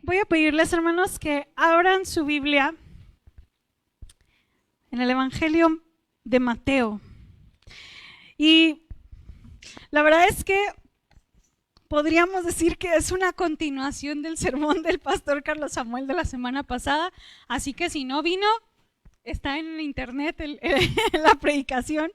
Voy a pedirles, hermanos, que abran su Biblia en el Evangelio de Mateo. Y la verdad es que podríamos decir que es una continuación del sermón del pastor Carlos Samuel de la semana pasada, así que si no vino, está en internet la predicación,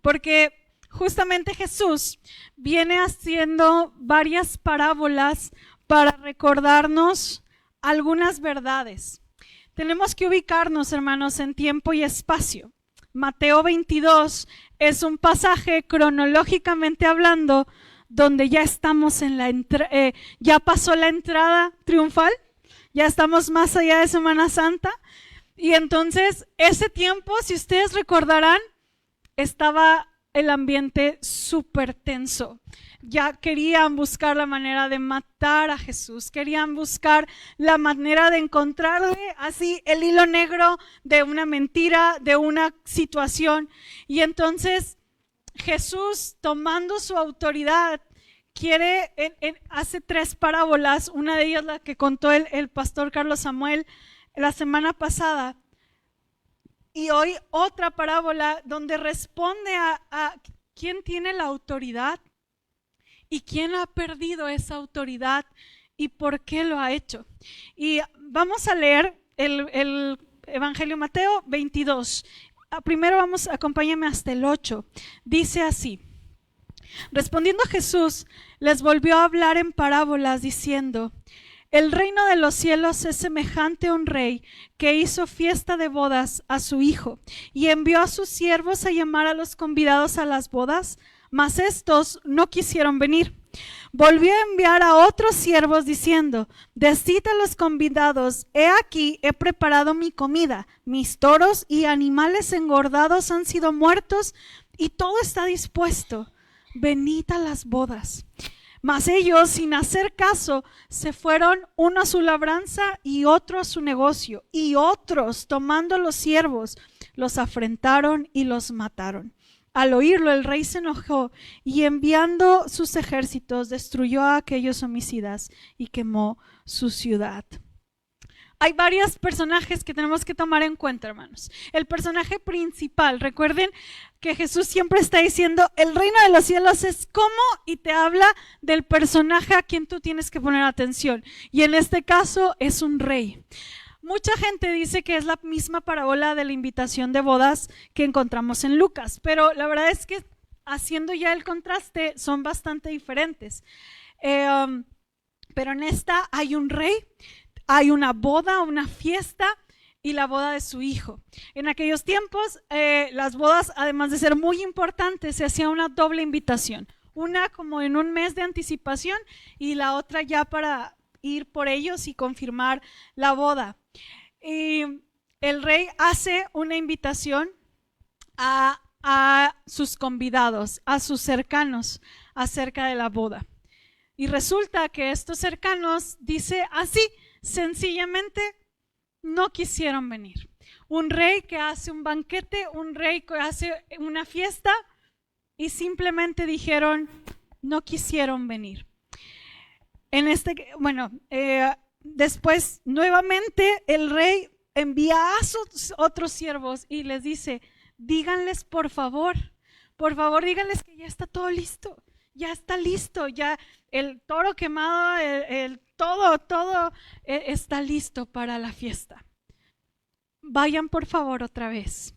porque justamente Jesús viene haciendo varias parábolas para recordarnos algunas verdades. Tenemos que ubicarnos, hermanos, en tiempo y espacio. Mateo 22 es un pasaje cronológicamente hablando donde ya estamos en ya pasó la entrada triunfal, ya estamos más allá de Semana Santa, y entonces ese tiempo, si ustedes recordarán, estaba el ambiente súper tenso. Ya querían buscar la manera de matar a Jesús, querían buscar la manera de encontrarle así el hilo negro de una mentira, de una situación. Y entonces Jesús, tomando su autoridad, hace 3 parábolas, una de ellas la que contó el pastor Carlos Samuel la semana pasada, y hoy otra parábola donde responde a quién tiene la autoridad y quién ha perdido esa autoridad y por qué lo ha hecho. Y vamos a leer el Evangelio Mateo 22. Primero acompáñame hasta el 8. Dice así: respondiendo Jesús, les volvió a hablar en parábolas diciendo: el reino de los cielos es semejante a un rey que hizo fiesta de bodas a su hijo y envió a sus siervos a llamar a los convidados a las bodas, mas estos no quisieron venir. Volvió a enviar a otros siervos diciendo: decid a los convidados, he aquí he preparado mi comida, mis toros y animales engordados han sido muertos y todo está dispuesto, venid a las bodas. Mas ellos, sin hacer caso, se fueron, uno a su labranza y otro a su negocio, y otros, tomando los siervos, los afrentaron y los mataron. Al oírlo, el rey se enojó y enviando sus ejércitos destruyó a aquellos homicidas y quemó su ciudad. Hay varios personajes que tenemos que tomar en cuenta, hermanos. El personaje principal, recuerden que Jesús siempre está diciendo el reino de los cielos es como, y te habla del personaje a quien tú tienes que poner atención. Y en este caso es un rey. Mucha gente dice que es la misma parábola de la invitación de bodas que encontramos en Lucas, pero la verdad es que haciendo ya el contraste son bastante diferentes. Pero en esta hay un rey, hay una boda, una fiesta y la boda de su hijo. En aquellos tiempos, las bodas, además de ser muy importantes, se hacía una doble invitación. Una como en un mes de anticipación y la otra ya para ir por ellos y confirmar la boda. Y el rey hace una invitación a sus convidados, a sus cercanos, acerca de la boda. Y resulta que estos cercanos, dice así, sencillamente no quisieron venir. Un rey que hace un banquete, un rey que hace una fiesta y simplemente dijeron, no quisieron venir. Después nuevamente el rey envía a sus otros siervos y les dice, díganles por favor díganles que ya está todo listo, ya está listo, ya el toro quemado, todo está listo para la fiesta. Vayan por favor otra vez.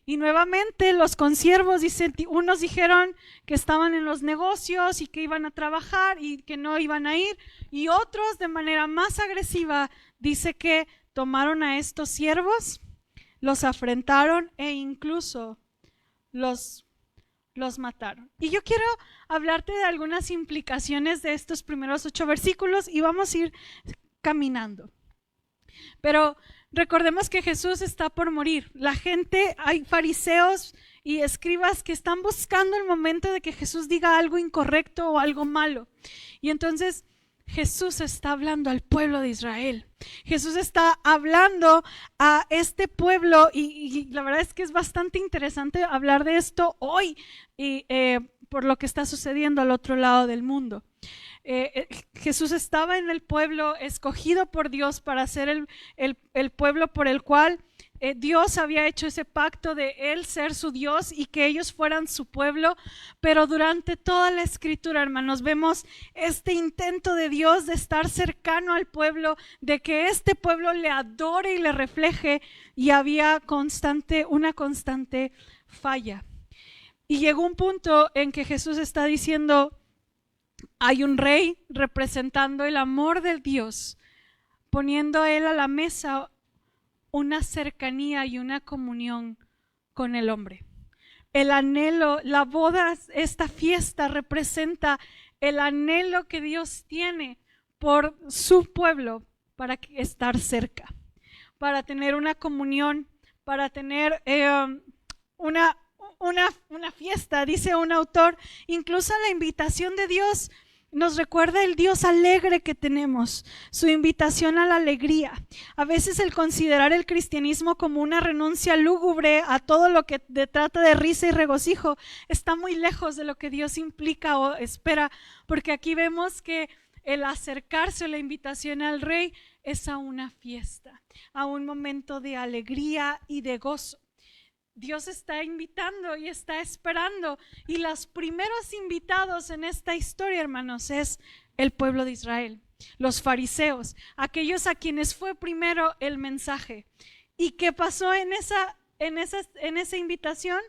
Y nuevamente los consiervos dicen, unos dijeron que estaban en los negocios y que iban a trabajar y que no iban a ir, y otros de manera más agresiva dice que tomaron a estos siervos, los afrentaron e incluso los mataron. Y yo quiero hablarte de algunas implicaciones de estos primeros 8 versículos y vamos a ir caminando. Pero recordemos que Jesús está por morir. La gente, hay fariseos y escribas que están buscando el momento de que Jesús diga algo incorrecto o algo malo. Y entonces Jesús está hablando al pueblo de Israel. Jesús está hablando a este pueblo y la verdad es que es bastante interesante hablar de esto hoy, por lo que está sucediendo al otro lado del mundo. Jesús estaba en el pueblo escogido por Dios para ser el pueblo por el cual Dios había hecho ese pacto de Él ser su Dios y que ellos fueran su pueblo. Pero durante toda la escritura, hermanos, vemos este intento de Dios de estar cercano al pueblo, de que este pueblo le adore y le refleje, y había una constante falla. Y llegó un punto en que Jesús está diciendo: hay un rey representando el amor del Dios, poniendo a Él a la mesa una cercanía y una comunión con el hombre. El anhelo, la boda, esta fiesta representa el anhelo que Dios tiene por su pueblo para estar cerca, para tener una comunión, para tener una fiesta. Dice un autor, incluso la invitación de Dios nos recuerda el Dios alegre que tenemos, su invitación a la alegría. A veces el considerar el cristianismo como una renuncia lúgubre a todo lo que trata de risa y regocijo está muy lejos de lo que Dios implica o espera, porque aquí vemos que el acercarse o la invitación al Rey es a una fiesta, a un momento de alegría y de gozo. Dios está invitando y está esperando, y los primeros invitados en esta historia, hermanos, es el pueblo de Israel, los fariseos, aquellos a quienes fue primero el mensaje. ¿Y qué pasó en esa invitación?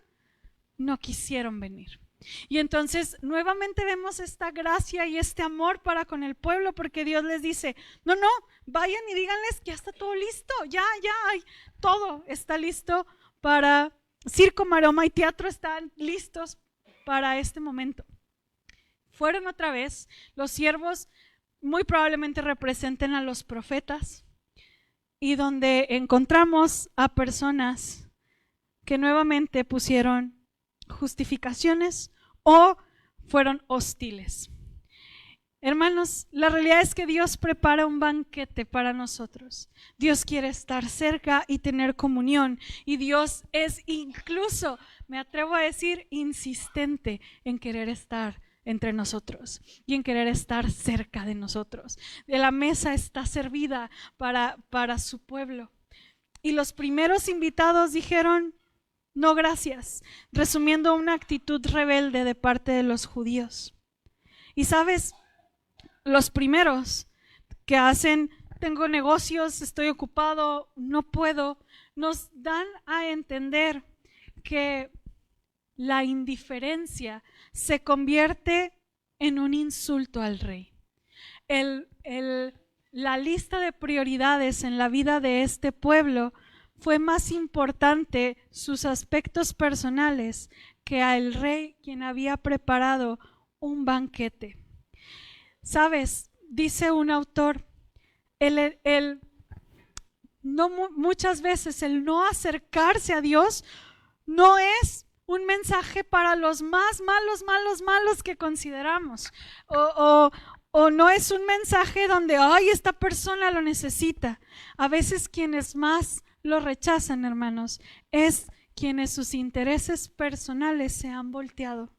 No quisieron venir. Y entonces nuevamente vemos esta gracia y este amor para con el pueblo, porque Dios les dice: no, vayan y díganles que ya está todo listo, ya hay, todo está listo para circo, maroma y teatro, están listos para este momento. Fueron otra vez, los siervos muy probablemente representen a los profetas, y donde encontramos a personas que nuevamente pusieron justificaciones o fueron hostiles. Hermanos, la realidad es que Dios prepara un banquete para nosotros. Dios quiere estar cerca y tener comunión, y Dios es incluso, me atrevo a decir, insistente en querer estar entre nosotros y en querer estar cerca de nosotros. La mesa está servida para su pueblo, y los primeros invitados dijeron: no, gracias, resumiendo una actitud rebelde de parte de los judíos. Y sabes, los primeros que hacen: tengo negocios, estoy ocupado, no puedo, nos dan a entender que la indiferencia se convierte en un insulto al Rey. La lista de prioridades en la vida de este pueblo fue más importante sus aspectos personales que al Rey, quien había preparado un banquete. Sabes, dice un autor, muchas veces el no acercarse a Dios no es un mensaje para los más malos que consideramos, o no es un mensaje donde esta persona lo necesita. A veces quienes más lo rechazan, hermanos, es quienes sus intereses personales se han volteado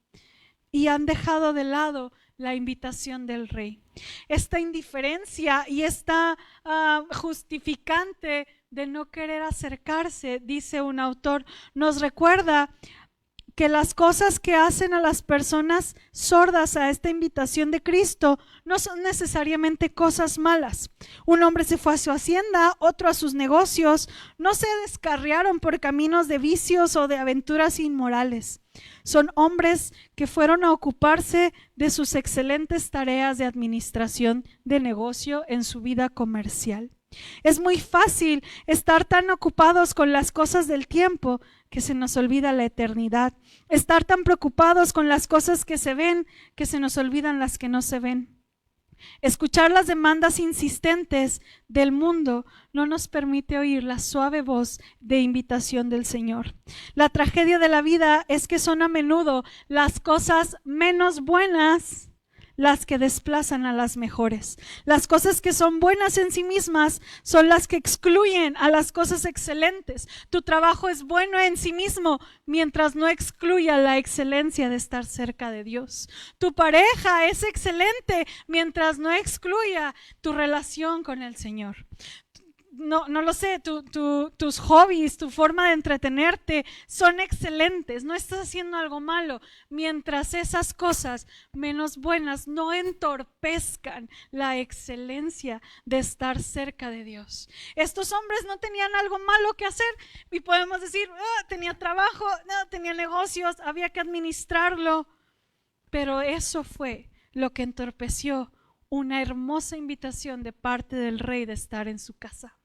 y han dejado de lado la invitación del Rey. Esta indiferencia y esta justificante de no querer acercarse, dice un autor, nos recuerda que las cosas que hacen a las personas sordas a esta invitación de Cristo no son necesariamente cosas malas. Un hombre se fue a su hacienda, otro a sus negocios, no se descarriaron por caminos de vicios o de aventuras inmorales. Son hombres que fueron a ocuparse de sus excelentes tareas de administración de negocio en su vida comercial. Es muy fácil estar tan ocupados con las cosas del tiempo que se nos olvida la eternidad. Estar tan preocupados con las cosas que se ven que se nos olvidan las que no se ven. Escuchar las demandas insistentes del mundo no nos permite oír la suave voz de invitación del Señor. La tragedia de la vida es que son a menudo las cosas menos buenas las que desplazan a las mejores. Las cosas que son buenas en sí mismas son las que excluyen a las cosas excelentes. Tu trabajo es bueno en sí mismo mientras no excluya la excelencia de estar cerca de Dios. Tu pareja es excelente mientras no excluya tu relación con el Señor. No lo sé, tus hobbies, tu forma de entretenerte son excelentes, no estás haciendo algo malo, mientras esas cosas menos buenas no entorpezcan la excelencia de estar cerca de Dios. Estos hombres no tenían algo malo que hacer y podemos decir, tenía trabajo, tenía negocios, había que administrarlo, pero eso fue lo que entorpeció una hermosa invitación de parte del rey de estar en su casa.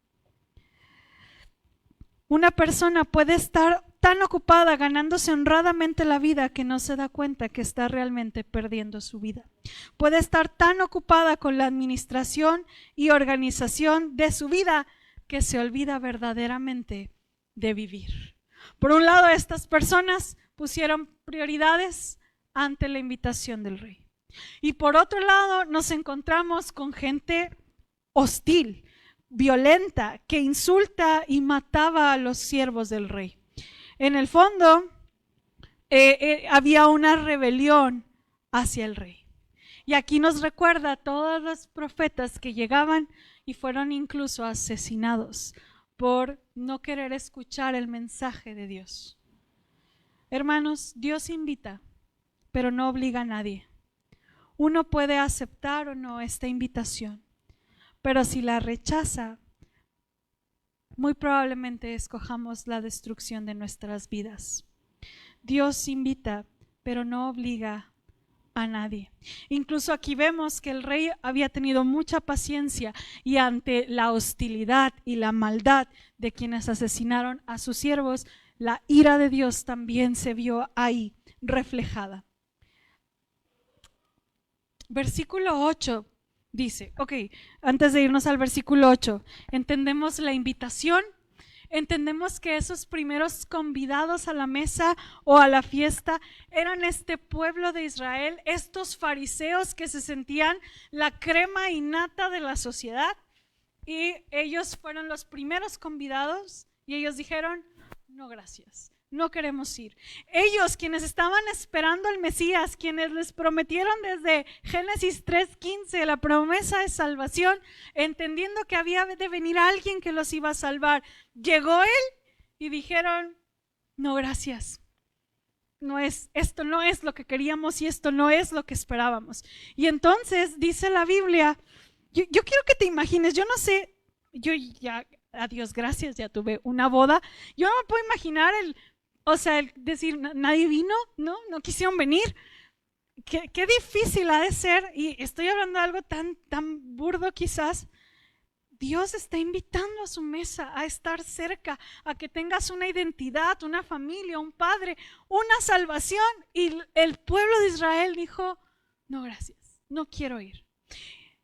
Una persona puede estar tan ocupada ganándose honradamente la vida que no se da cuenta que está realmente perdiendo su vida. Puede estar tan ocupada con la administración y organización de su vida que se olvida verdaderamente de vivir. Por un lado, estas personas pusieron prioridades ante la invitación del rey. Y por otro lado, nos encontramos con gente hostil, violenta, que insulta y mataba a los siervos del rey. En el fondo, había una rebelión hacia el rey. Y aquí nos recuerda a todos los profetas que llegaban y fueron incluso asesinados por no querer escuchar el mensaje de Dios. Hermanos, Dios invita, pero no obliga a nadie. Uno puede aceptar o no esta invitación, pero si la rechaza, muy probablemente escojamos la destrucción de nuestras vidas. Dios invita, pero no obliga a nadie. Incluso aquí vemos que el rey había tenido mucha paciencia y ante la hostilidad y la maldad de quienes asesinaron a sus siervos, la ira de Dios también se vio ahí reflejada. Versículo 8 dice, antes de irnos al versículo 8, entendemos la invitación, entendemos que esos primeros convidados a la mesa o a la fiesta eran este pueblo de Israel, estos fariseos que se sentían la crema innata de la sociedad, y ellos fueron los primeros convidados y ellos dijeron, no gracias. No queremos ir. Ellos, quienes estaban esperando al Mesías, quienes les prometieron desde Génesis 3:15 la promesa de salvación, entendiendo que había de venir alguien que los iba a salvar, llegó él y dijeron, no gracias. Esto no es lo que queríamos y esto no es lo que esperábamos. Y entonces dice la Biblia, yo quiero que te imagines, yo no sé, yo ya, a Dios gracias, ya tuve una boda, yo no me puedo imaginar el decir, nadie vino, no quisieron venir. Qué difícil ha de ser, y estoy hablando de algo tan burdo quizás. Dios está invitando a su mesa a estar cerca, a que tengas una identidad, una familia, un padre, una salvación, y el pueblo de Israel dijo, no gracias, no quiero ir.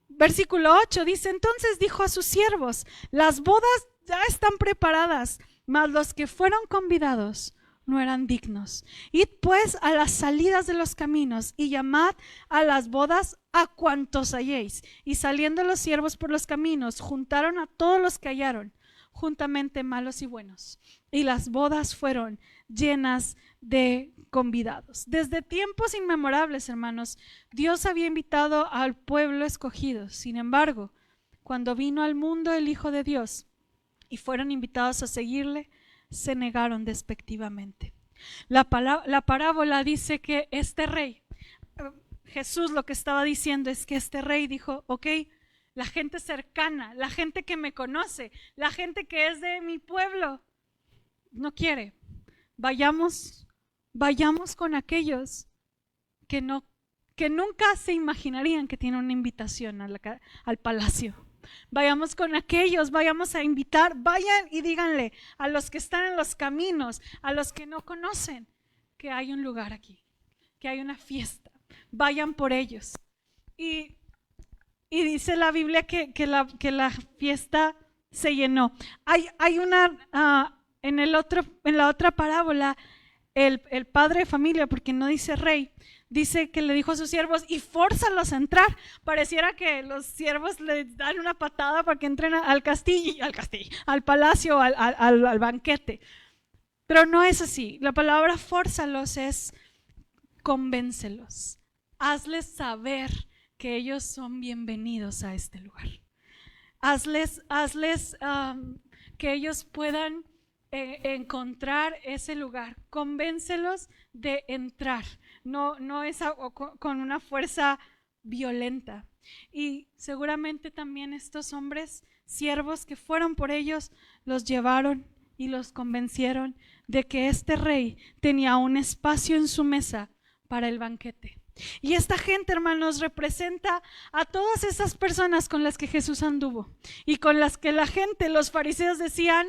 Versículo 8 dice, entonces dijo a sus siervos, las bodas ya están preparadas, mas los que fueron convidados no eran dignos. Id pues a las salidas de los caminos y llamad a las bodas a cuantos halléis. Y saliendo los siervos por los caminos, juntaron a todos los que hallaron, juntamente malos y buenos. Y las bodas fueron llenas de convidados. Desde tiempos inmemorables, hermanos, Dios había invitado al pueblo escogido. Sin embargo, cuando vino al mundo el Hijo de Dios y fueron invitados a seguirle, se negaron despectivamente. La parábola dice que este rey, Jesús lo que estaba diciendo es que este rey dijo, la gente cercana, la gente que me conoce, la gente que es de mi pueblo, no quiere. Vayamos con aquellos que nunca se imaginarían que tienen una invitación al palacio. Vayamos con aquellos, vayamos a invitar, vayan y díganle a los que están en los caminos, a los que no conocen, que hay un lugar aquí, que hay una fiesta, vayan por ellos. Y dice la Biblia que la fiesta se llenó. Hay una, en la otra parábola, el padre de familia, porque no dice rey, dice que le dijo a sus siervos y fórzalos a entrar. Pareciera que los siervos le dan una patada para que entren al palacio, al banquete. Pero no es así. La palabra fórzalos es convéncelos. Hazles saber que ellos son bienvenidos a este lugar. Hazles que ellos puedan encontrar ese lugar. Convéncelos de entrar. No es con una fuerza violenta. Y seguramente también estos hombres, siervos que fueron por ellos, los llevaron y los convencieron de que este rey tenía un espacio en su mesa para el banquete. Y esta gente, hermanos, representa a todas esas personas con las que Jesús anduvo y con las que la gente, los fariseos decían,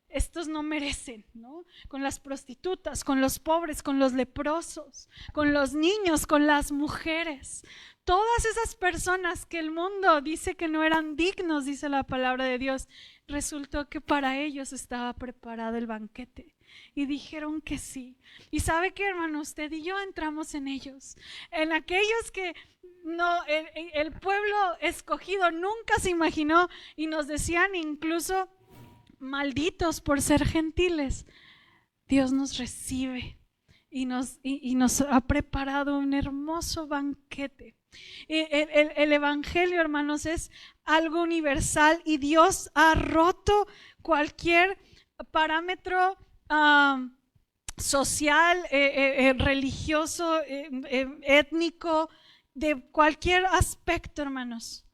estos no merecen, ¿no? Con las prostitutas, con los pobres, con los leprosos, con los niños, con las mujeres. Todas esas personas que el mundo dice que no eran dignos, dice la palabra de Dios, resultó que para ellos estaba preparado el banquete. Y dijeron que sí. Y sabe que, hermano, usted y yo entramos en ellos, en aquellos que no, el pueblo escogido nunca se imaginó, y nos decían incluso malditos por ser gentiles. Dios nos recibe y nos ha preparado un hermoso banquete. El evangelio, hermanos, es algo universal y Dios ha roto cualquier parámetro social, religioso, étnico, de cualquier aspecto, hermanos,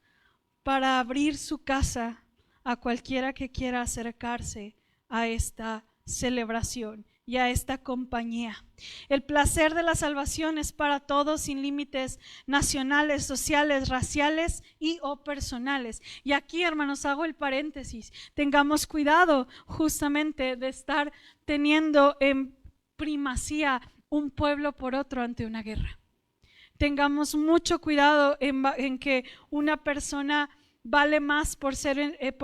para abrir su casa a cualquiera que quiera acercarse a esta celebración y a esta compañía. El placer de la salvación es para todos, sin límites nacionales, sociales, raciales y o personales. Y aquí, hermanos, hago el paréntesis. Tengamos cuidado justamente de estar teniendo en primacía un pueblo por otro ante una guerra. Tengamos mucho cuidado en que una persona vale más por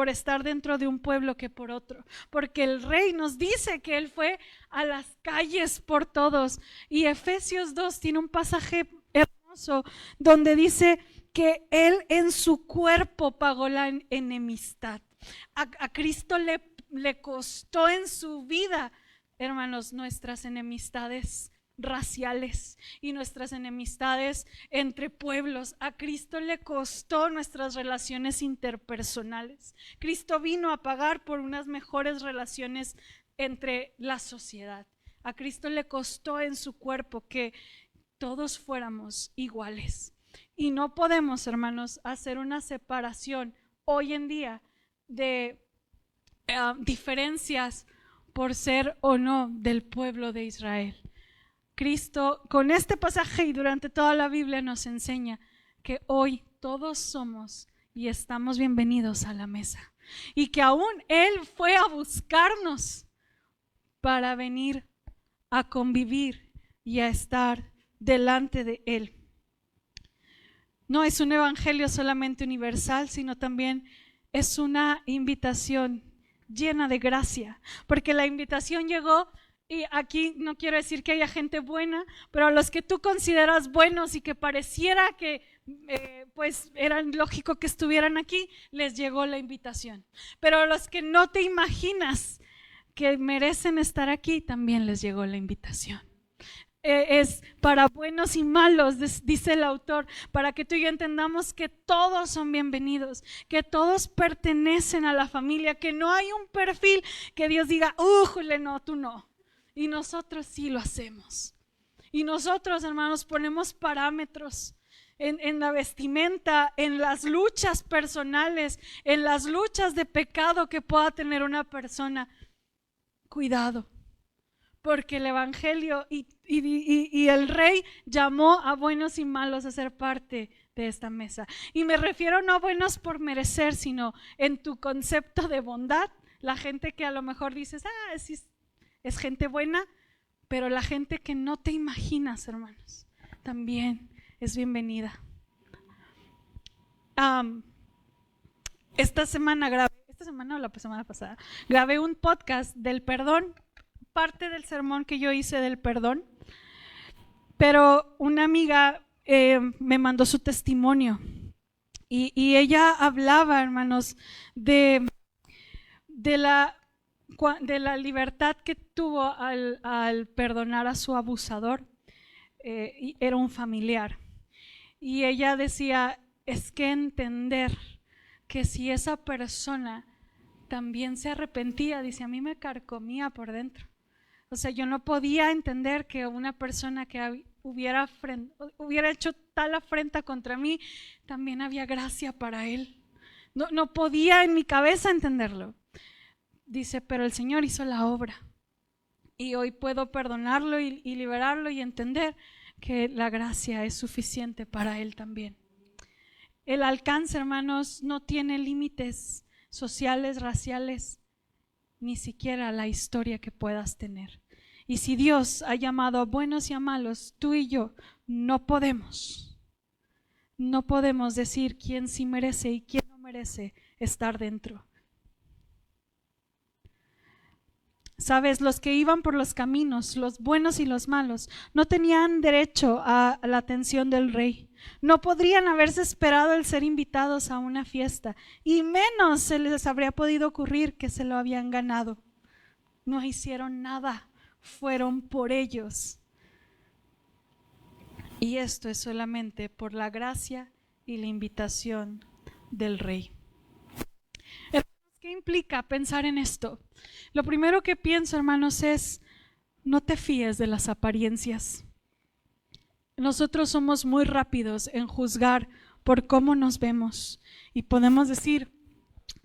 estar dentro de un pueblo que por otro, porque el rey nos dice que él fue a las calles por todos. Y Efesios 2 tiene un pasaje hermoso donde dice que él en su cuerpo pagó la enemistad. A Cristo le costó en su vida, hermanos, nuestras enemistades raciales y nuestras enemistades entre pueblos. A Cristo le costó nuestras relaciones interpersonales. Cristo vino a pagar por unas mejores relaciones entre la sociedad. A Cristo le costó en su cuerpo que todos fuéramos iguales. Y no podemos, hermanos, hacer una separación hoy en día de diferencias por ser o no del pueblo de Israel. Cristo, con este pasaje y durante toda la Biblia, nos enseña que hoy todos somos y estamos bienvenidos a la mesa, y que aún Él fue a buscarnos para venir a convivir y a estar delante de Él. No es un evangelio solamente universal, sino también es una invitación llena de gracia, porque la invitación llegó. Y aquí no quiero decir que haya gente buena, pero a los que tú consideras buenos y que pareciera que pues era lógico que estuvieran aquí, les llegó la invitación. Pero a los que no te imaginas que merecen estar aquí, también les llegó la invitación. Es para buenos y malos, dice el autor, para que tú y yo entendamos que todos son bienvenidos, que todos pertenecen a la familia, que no hay un perfil que Dios diga, ¡újule, no, tú no! Y nosotros sí lo hacemos. Y nosotros, hermanos, ponemos parámetros en la vestimenta, en las luchas personales, en las luchas de pecado que pueda tener una persona. Cuidado, porque el evangelio y el rey llamó a buenos y malos a ser parte de esta mesa. Y me refiero no a buenos por merecer, sino en tu concepto de bondad. La gente que a lo mejor dices, sí, es gente buena, pero la gente que no te imaginas, hermanos, también es bienvenida. Esta semana o la semana pasada, grabé un podcast del perdón parte del sermón que yo hice del perdón, pero una amiga me mandó su testimonio y ella hablaba, hermanos, de la libertad que tuvo al perdonar a su abusador. Y era un familiar. Y ella decía, es que entender que si esa persona también se arrepentía, dice, a mí me carcomía por dentro. O sea, yo no podía entender que una persona que hubiera hecho tal afrenta contra mí, también había gracia para él. No podía en mi cabeza entenderlo. Dice, pero el Señor hizo la obra. Y hoy puedo perdonarlo y liberarlo y entender que la gracia es suficiente para él también. El alcance, hermanos, no tiene límites sociales, raciales, ni siquiera la historia que puedas tener. Y si Dios ha llamado a buenos y a malos, tú y yo no podemos decir quién sí merece y quién no merece estar dentro. Sabes, los que iban por los caminos, los buenos y los malos, no tenían derecho a la atención del rey. No podrían haberse esperado el ser invitados a una fiesta, y menos se les habría podido ocurrir que se lo habían ganado. No hicieron nada, fueron por ellos. Y esto es solamente por la gracia y la invitación del rey. ¿Qué implica pensar en esto? Lo primero que pienso, hermanos, es no te fíes de las apariencias. Nosotros somos muy rápidos en juzgar por cómo nos vemos y podemos decir,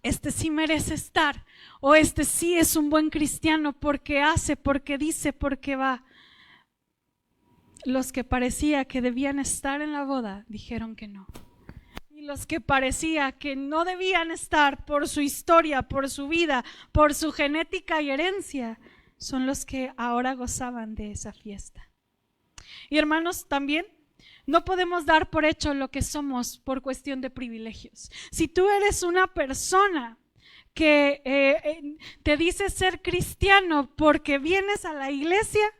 este sí merece estar, o este sí es un buen cristiano porque hace, porque dice, porque va. Los que parecía que debían estar en la boda dijeron que no. Y los que parecía que no debían estar por su historia, por su vida, por su genética y herencia, son los que ahora gozaban de esa fiesta. Y hermanos, también no podemos dar por hecho lo que somos por cuestión de privilegios. Si tú eres una persona que te dice ser cristiano porque vienes a la iglesia,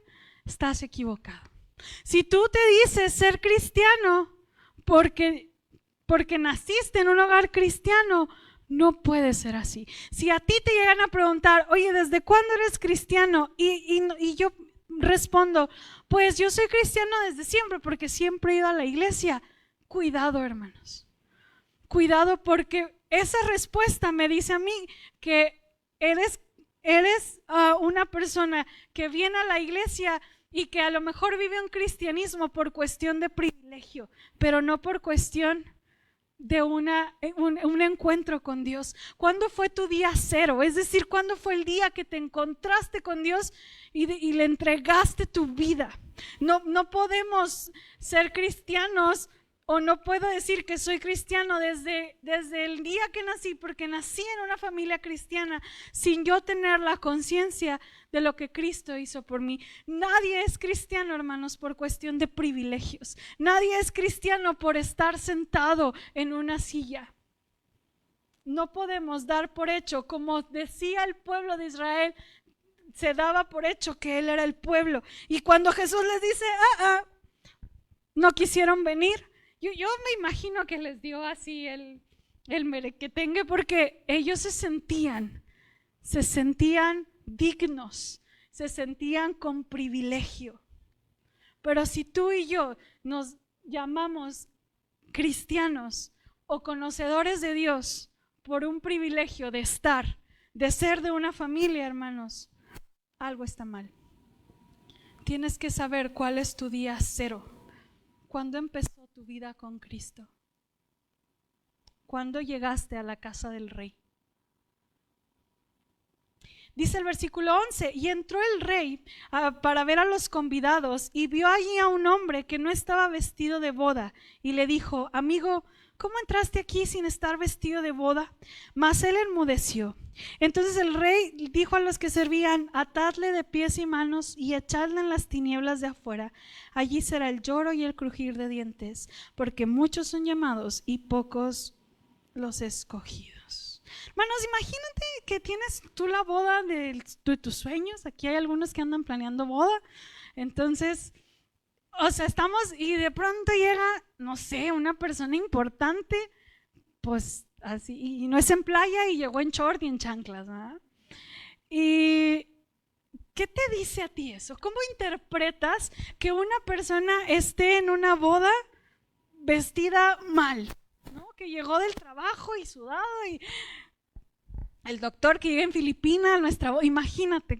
estás equivocado. Si tú te dices ser cristiano porque naciste en un hogar cristiano, no puede ser así. Si a ti te llegan a preguntar, oye, ¿desde cuándo eres cristiano? Y yo respondo, pues yo soy cristiano desde siempre porque siempre he ido a la iglesia. Cuidado, hermanos. Cuidado, porque esa respuesta me dice a mí que eres una persona que viene a la iglesia y que a lo mejor vive un cristianismo por cuestión de privilegio, pero no por cuestión de un encuentro con Dios. ¿Cuándo fue tu día cero? Es decir, ¿cuándo fue el día que te encontraste con Dios y le entregaste tu vida? No podemos ser cristianos, o no puedo decir que soy cristiano desde el día que nací, porque nací en una familia cristiana, sin yo tener la conciencia de lo que Cristo hizo por mí. Nadie es cristiano, hermanos, por cuestión de privilegios. Nadie es cristiano por estar sentado en una silla. No podemos dar por hecho, como decía el pueblo de Israel, se daba por hecho que Él era el pueblo. Y cuando Jesús les dice, no quisieron venir, yo me imagino que les dio así el merequetengue, porque ellos se sentían dignos, se sentían con privilegio. Pero si tú y yo nos llamamos cristianos o conocedores de Dios por un privilegio de ser de una familia, hermanos, algo está mal. Tienes que saber cuál es tu día cero. ¿Cuándo empezó tu vida con Cristo? ¿Cuándo llegaste a la casa del rey? Dice el versículo 11, y entró el rey para ver a los convidados y vio allí a un hombre que no estaba vestido de boda y le dijo, amigo, ¿cómo entraste aquí sin estar vestido de boda? Mas él enmudeció. Entonces el rey dijo a los que servían, atadle de pies y manos y echadle en las tinieblas de afuera. Allí será el lloro y el crujir de dientes, porque muchos son llamados y pocos los escogidos. Hermanos, imagínate que tienes tú la boda de tus sueños. Aquí hay algunos que andan planeando boda. Entonces, o sea, estamos y de pronto llega, no sé, una persona importante, pues así, y no es en playa y llegó en short y en chanclas, ¿verdad? ¿Y qué te dice a ti eso? ¿Cómo interpretas que una persona esté en una boda vestida mal? ¿No? Que llegó del trabajo y sudado y el doctor que llega en Filipinas, imagínate,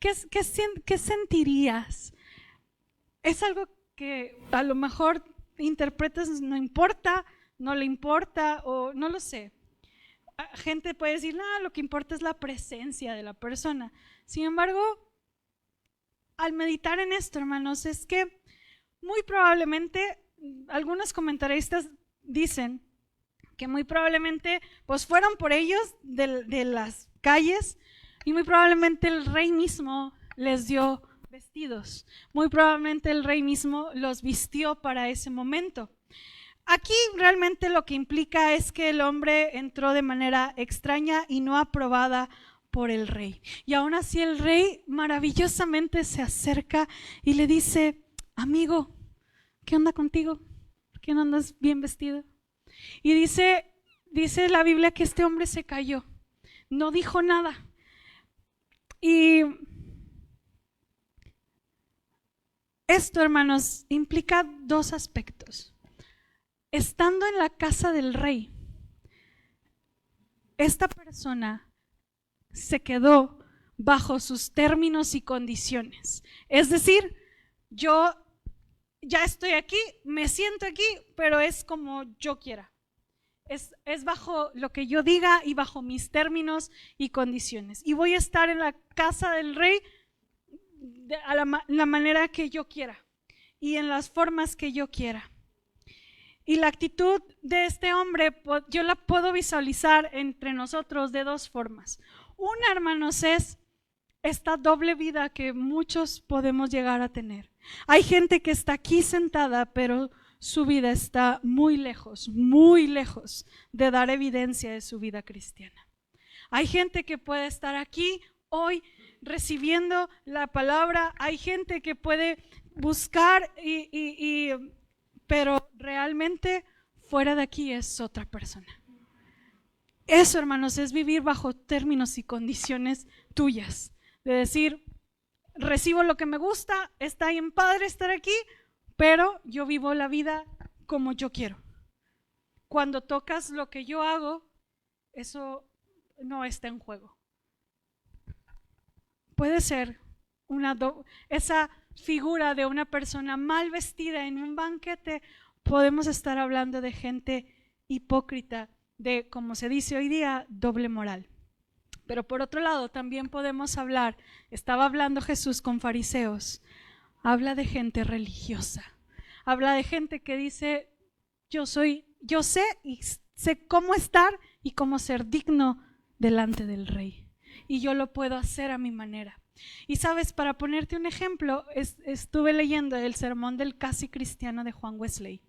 ¿qué sentirías? Es algo que a lo mejor interpretas, no importa, no le importa o no lo sé. Gente puede decir, no, lo que importa es la presencia de la persona. Sin embargo, al meditar en esto, hermanos, es que muy probablemente algunos comentaristas dicen que muy probablemente pues fueron por ellos de las calles y muy probablemente el rey mismo les dio vestidos, muy probablemente el rey mismo los vistió para ese momento. Aquí realmente lo que implica es que el hombre entró de manera extraña y no aprobada por el rey. Y aún así el rey maravillosamente se acerca y le dice, amigo, ¿qué onda contigo? ¿Por qué no andas bien vestido? Y dice la Biblia que este hombre se cayó, no dijo nada. Y esto, hermanos, implica dos aspectos. Estando en la casa del rey, esta persona se quedó bajo sus términos y condiciones. Es decir, yo ya estoy aquí, me siento aquí, pero es como yo quiera. Es bajo lo que yo diga y bajo mis términos y condiciones. Y voy a estar en la casa del rey a la manera que yo quiera y en las formas que yo quiera. Y la actitud de este hombre, yo la puedo visualizar entre nosotros de dos formas. Una, hermanos, es esta doble vida que muchos podemos llegar a tener. Hay gente que está aquí sentada, pero su vida está muy lejos de dar evidencia de su vida cristiana. Hay gente que puede estar aquí hoy recibiendo la palabra, hay gente que puede buscar pero realmente fuera de aquí es otra persona. Eso, hermanos, es vivir bajo términos y condiciones tuyas, de decir, recibo lo que me gusta, está bien padre estar aquí, pero yo vivo la vida como yo quiero. Cuando tocas lo que yo hago, eso no está en juego. Puede ser esa figura de una persona mal vestida en un banquete. Podemos estar hablando de gente hipócrita, de, como se dice hoy día, doble moral. Pero por otro lado también podemos hablar, estaba hablando Jesús con fariseos, habla de gente religiosa, habla de gente que dice, yo sé y sé cómo estar y cómo ser digno delante del rey, y yo lo puedo hacer a mi manera. Y sabes, para ponerte un ejemplo, estuve leyendo el sermón del casi cristiano de Juan Wesley.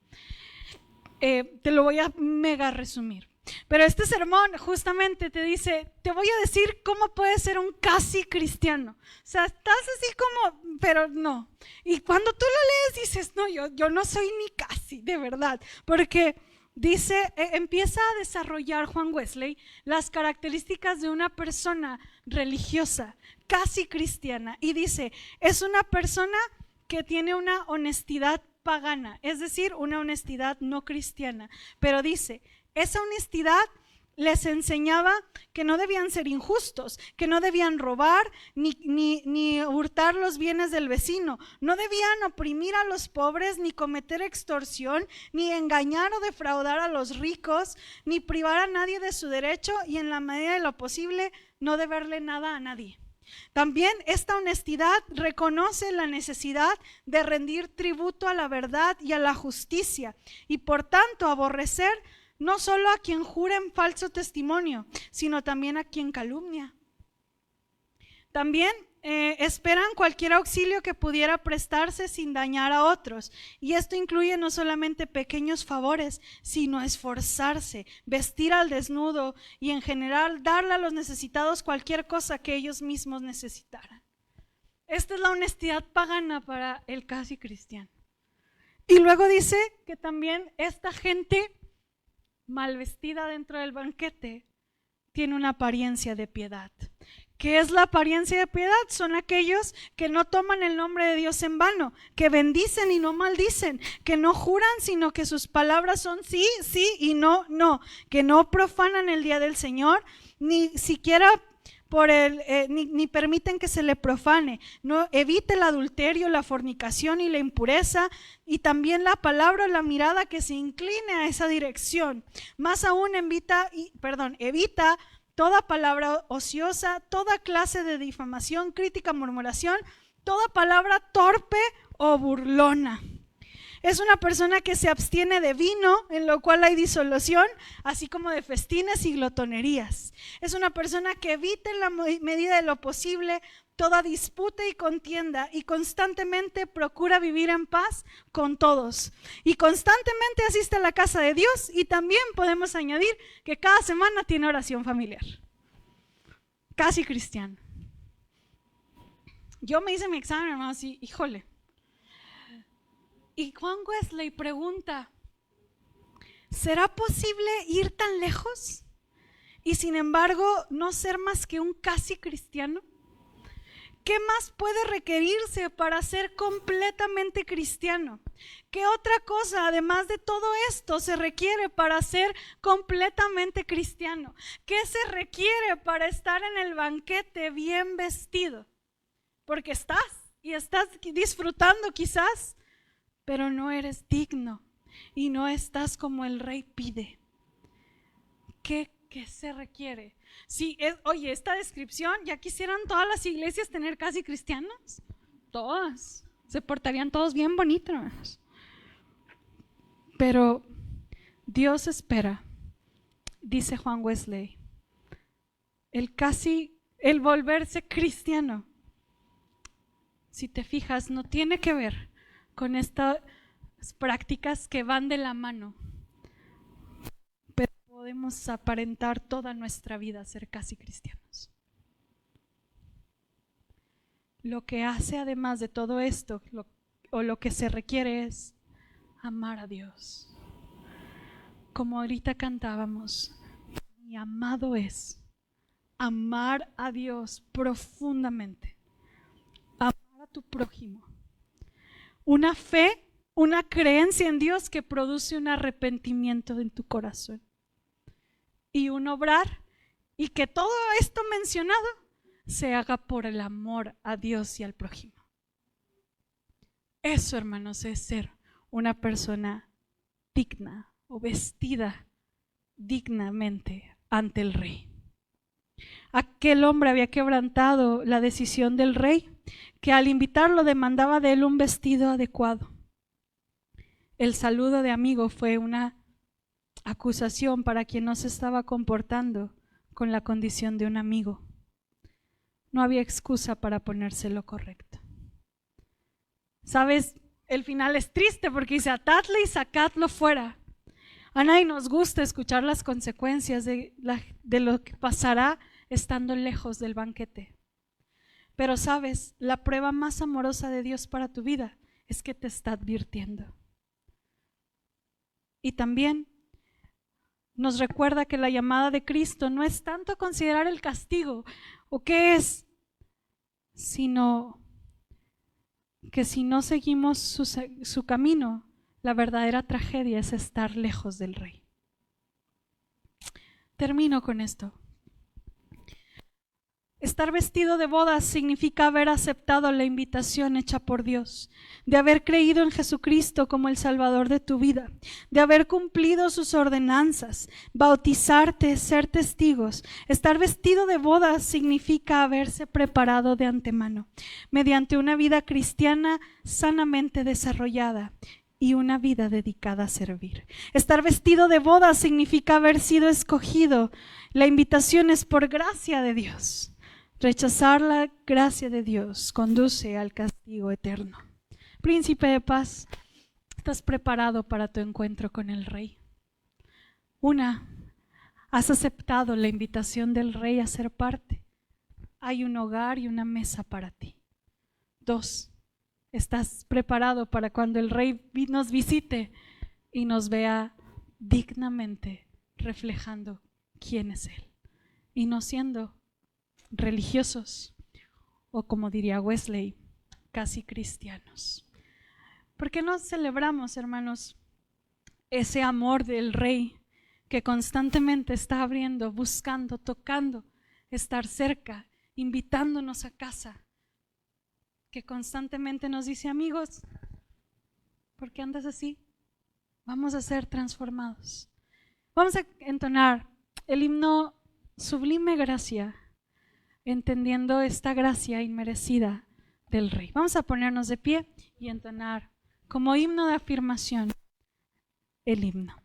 Te lo voy a mega resumir. Pero este sermón justamente te dice, te voy a decir cómo puedes ser un casi cristiano. O sea, estás así como, pero no. Y cuando tú lo lees dices, no, yo no soy ni casi, de verdad. Porque dice, empieza a desarrollar Juan Wesley las características de una persona religiosa, casi cristiana. Y dice, es una persona que tiene una honestidad pagana, es decir, una honestidad no cristiana. Pero dice, esa honestidad les enseñaba que no debían ser injustos, que no debían robar ni hurtar los bienes del vecino, no debían oprimir a los pobres, ni cometer extorsión, ni engañar o defraudar a los ricos, ni privar a nadie de su derecho y en la medida de lo posible no deberle nada a nadie. También esta honestidad reconoce la necesidad de rendir tributo a la verdad y a la justicia y por tanto aborrecer no solo a quien jura en falso testimonio, sino también a quien calumnia. También esperan cualquier auxilio que pudiera prestarse sin dañar a otros. Y esto incluye no solamente pequeños favores, sino esforzarse, vestir al desnudo y en general darle a los necesitados cualquier cosa que ellos mismos necesitaran. Esta es la honestidad pagana para el casi cristiano. Y luego dice que también esta gente mal vestida dentro del banquete tiene una apariencia de piedad. ¿Qué es la apariencia de piedad? Son aquellos que no toman el nombre de Dios en vano, que bendicen y no maldicen, que no juran sino que sus palabras son sí, sí y no, no, que no profanan el día del Señor, ni siquiera ni permiten que se le profane, no evite el adulterio, la fornicación y la impureza, y también la palabra o la mirada que se incline a esa dirección. Más aún evita toda palabra ociosa, toda clase de difamación, crítica, murmuración, toda palabra torpe o burlona. Es una persona que se abstiene de vino, en lo cual hay disolución, así como de festines y glotonerías. Es una persona que evita en la medida de lo posible toda disputa y contienda y constantemente procura vivir en paz con todos. Y constantemente asiste a la casa de Dios, y también podemos añadir que cada semana tiene oración familiar. Casi cristiano. Yo me hice mi examen, hermanos, y híjole. Y Juan Wesley pregunta, ¿será posible ir tan lejos y sin embargo no ser más que un casi cristiano? ¿Qué más puede requerirse para ser completamente cristiano? ¿Qué otra cosa, además de todo esto, se requiere para ser completamente cristiano? ¿Qué se requiere para estar en el banquete bien vestido? Porque estás disfrutando quizás, pero no eres digno y no estás como el rey pide. ¿Qué se requiere? Sí, oye, esta descripción, ya quisieran todas las iglesias tener casi cristianos. Todas. Se portarían todos bien bonitos. Pero Dios espera, dice Juan Wesley, el volverse cristiano, si te fijas, no tiene que ver con estas prácticas que van de la mano, pero podemos aparentar toda nuestra vida ser casi cristianos. Lo que hace además de todo esto, lo que se requiere es amar a Dios. Como ahorita cantábamos, mi amado es amar a Dios profundamente, amar a tu prójimo. Una fe, una creencia en Dios que produce un arrepentimiento en tu corazón. Y un obrar, y que todo esto mencionado se haga por el amor a Dios y al prójimo. Eso, hermanos, es ser una persona digna o vestida dignamente ante el rey. Aquel hombre había quebrantado la decisión del rey, que al invitarlo demandaba de él un vestido adecuado. El saludo de amigo fue una acusación para quien no se estaba comportando con la condición de un amigo. No había excusa para ponerse lo correcto. ¿Sabes? El final es triste porque dice, atadle y sacadlo fuera. A nadie nos gusta escuchar las consecuencias de lo que pasará estando lejos del banquete. Pero sabes, la prueba más amorosa de Dios para tu vida es que te está advirtiendo. Y también nos recuerda que la llamada de Cristo no es tanto considerar el castigo o qué es, sino que si no seguimos su camino, la verdadera tragedia es estar lejos del Rey. Termino con esto. Estar vestido de bodas significa haber aceptado la invitación hecha por Dios, de haber creído en Jesucristo como el Salvador de tu vida, de haber cumplido sus ordenanzas, bautizarte, ser testigos. Estar vestido de bodas significa haberse preparado de antemano, mediante una vida cristiana sanamente desarrollada y una vida dedicada a servir. Estar vestido de bodas significa haber sido escogido. La invitación es por gracia de Dios. Rechazar la gracia de Dios conduce al castigo eterno. Príncipe de paz, estás preparado para tu encuentro con el Rey. Has aceptado la invitación del Rey a ser parte. Hay un hogar y una mesa para ti. 2, estás preparado para cuando el Rey nos visite y nos vea dignamente reflejando quién es Él y no siendo religiosos o, como diría Wesley, casi cristianos. ¿Por qué no celebramos, hermanos, ese amor del Rey que constantemente está abriendo, buscando, tocando, estar cerca, invitándonos a casa, que constantemente nos dice: amigos, ¿por qué andas así? Vamos a ser transformados. Vamos a entonar el himno Sublime Gracia, entendiendo esta gracia inmerecida del Rey. Vamos a ponernos de pie y entonar como himno de afirmación el himno.